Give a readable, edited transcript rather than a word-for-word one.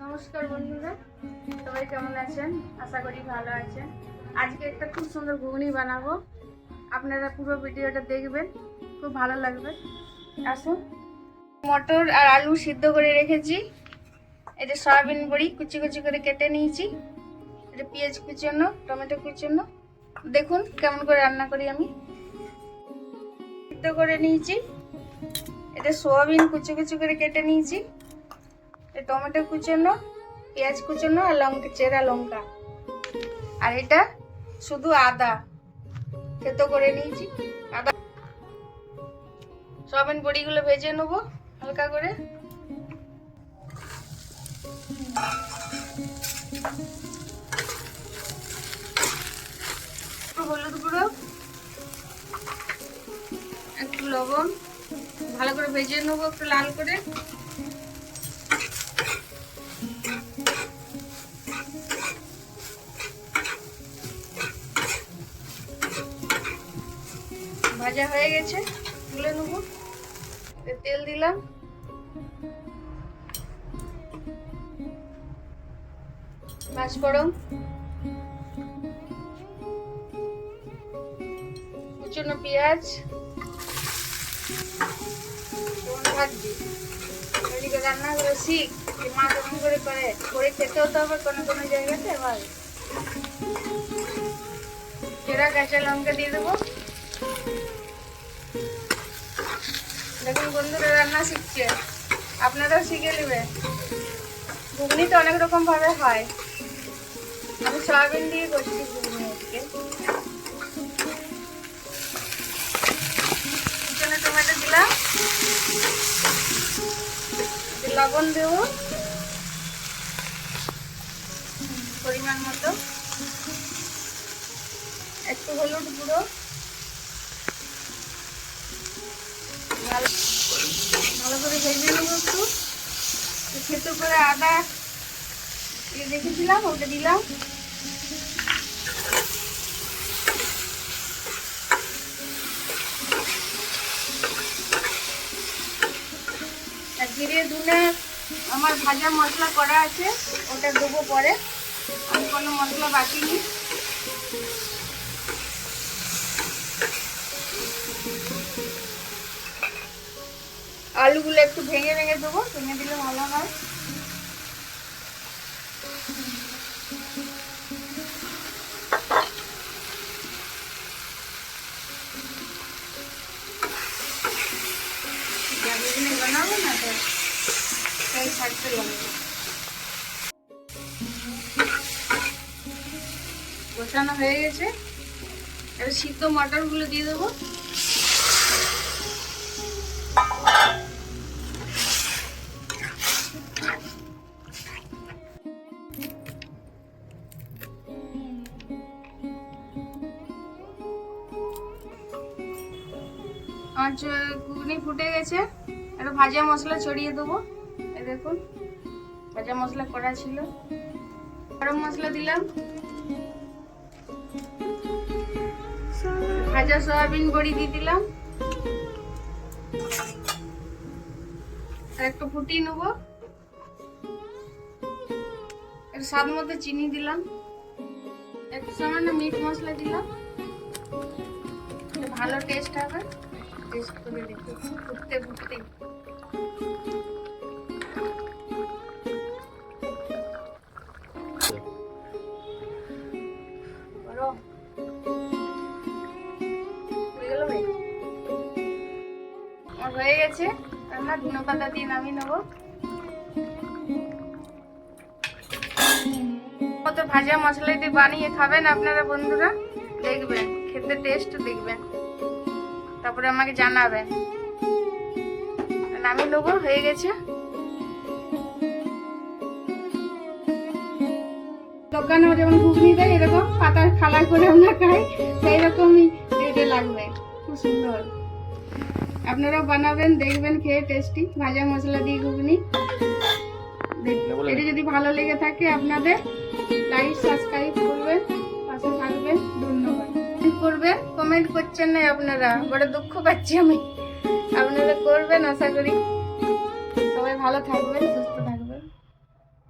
নমস্কার বন্ধুরা, সবাই কেমন আছেন? আশা করি ভালো আছেন। আজকে একটা খুব সুন্দর ঘুগনি বানাবো, আপনারা পুরো ভিডিওটা দেখবেন, খুব ভালো লাগবে। আসুন। মটর আর আলু সিদ্ধ করে রেখেছি, এটা সয়াবিন বড়ি কুচি কুচি করে কেটে নিয়েছি, এটা পেঁয়াজ কুচানো, টমেটো কুচানো। দেখুন কেমন করে রান্না করি আমি। সিদ্ধ করে নিয়েছি, এটা সয়াবিন কুচি কুচি করে কেটে নিয়েছি, টমেটো কুচানো, পেঁয়াজ কুচানো আর লঙ্কা, চেরা লঙ্কা, আর এটা শুধু আদা থেতো করে নিয়েছি। আদা সয়াবিন বড়িগুলো ভেজে নেবো হালকা করে। হলুদ গুঁড়ো, একটু লবণ, ভালো করে ভেজে নেবো একটু লাল করে। ভাজা হয়ে গেছে, তুলে নেবো। তেল দিলাম, পাঁচফোড়ন, কুচনো পেঁয়াজ, ভাজছি। এদিকে রান্নাগুলো শিখ, মা কেমন করে করে খেতেও তো হবে কোনো কোনো জায়গাতে। এবার চেরা কাঁচা লঙ্কা দিয়ে দেবো। দেখুন বন্ধুরা রান্না শিখছে, আপনারাও শিখে নেবেন। ঘুগনি তো অনেক রকম ভাবে হয়, আমি সয়াবিন দিয়ে করছি ঘুগনি আজকে। চিকেনে টমেটো দিলাম, লবণ দেবো পরিমাণ মতো, একটু হলুদ গুঁড়ো, ভালো করে ভেজে নেবো। একটু থেতো করে আদা রেখেছিলাম ওটা দিলাম, আর জিরে ধনে আমার ভাজা মশলা করা আছে, ওটা দেবো পরে, আমি কোনো মশলা বাকিনি। আলুগুলো একটু ভেঙে ভেঙে দেবো, ভেঙে দিলে ভালো হয়। বানাবো না তো তাই থাকতে লাগবে। বসানো হয়ে গেছে, এবার সিদ্ধ মটরগুলো দিয়ে দেবো। আমার ঘুগনি ফুটে গেছে, একটা ভাজা মশলা ছড়িয়ে দেবো। এই দেখুন ভাজা মশলা করা ছিল, গরম মশলা দিলাম, ভাজা সয়াবিন বড়ি দিয়ে দিলাম, আর একটু ফুটিয়ে নেবো। একটু স্বাদ মতো চিনি দিলাম, একটু সামান্য মিট মশলা দিলাম, ভালো টেস্ট হবে। টেস্ট করে দেখি ফুটতে ফুটতে। হয়ে গেছে রান্না, ধনে পাতা দিয়ে নামিয়ে নেবো। কত ভাজা মশলা দিয়ে বানিয়ে খাবেন আপনারা বন্ধুরা, দেখবেন খেতে টেস্ট দেখবেন, তারপরে আমাকে জানাবেন। নামিয়ে নেবো, হয়ে গেছে। দোকানে যেমন ঘুগনি দেয় এরকম পাতার খালা করে আমরা খাই, সেই রকমই এটা লাগবে, খুব সুন্দর। আপনারাও বানাবেন, দেখবেন খেয়ে টেস্টি ভাজা মশলা দিয়ে ঘুগনি। এটা যদি ভালো লেগে থাকে আপনাদের লাইক সাবস্ক্রাইব করবেন, পাশে থাকবেন। ধন্যবাদ। করবেন, কমেন্ট করছেন না আপনারা, বড় দুঃখ পাচ্ছি আমি। আপনারা করবেন, আশা করি। সবাই ভালো থাকবেন, সুস্থ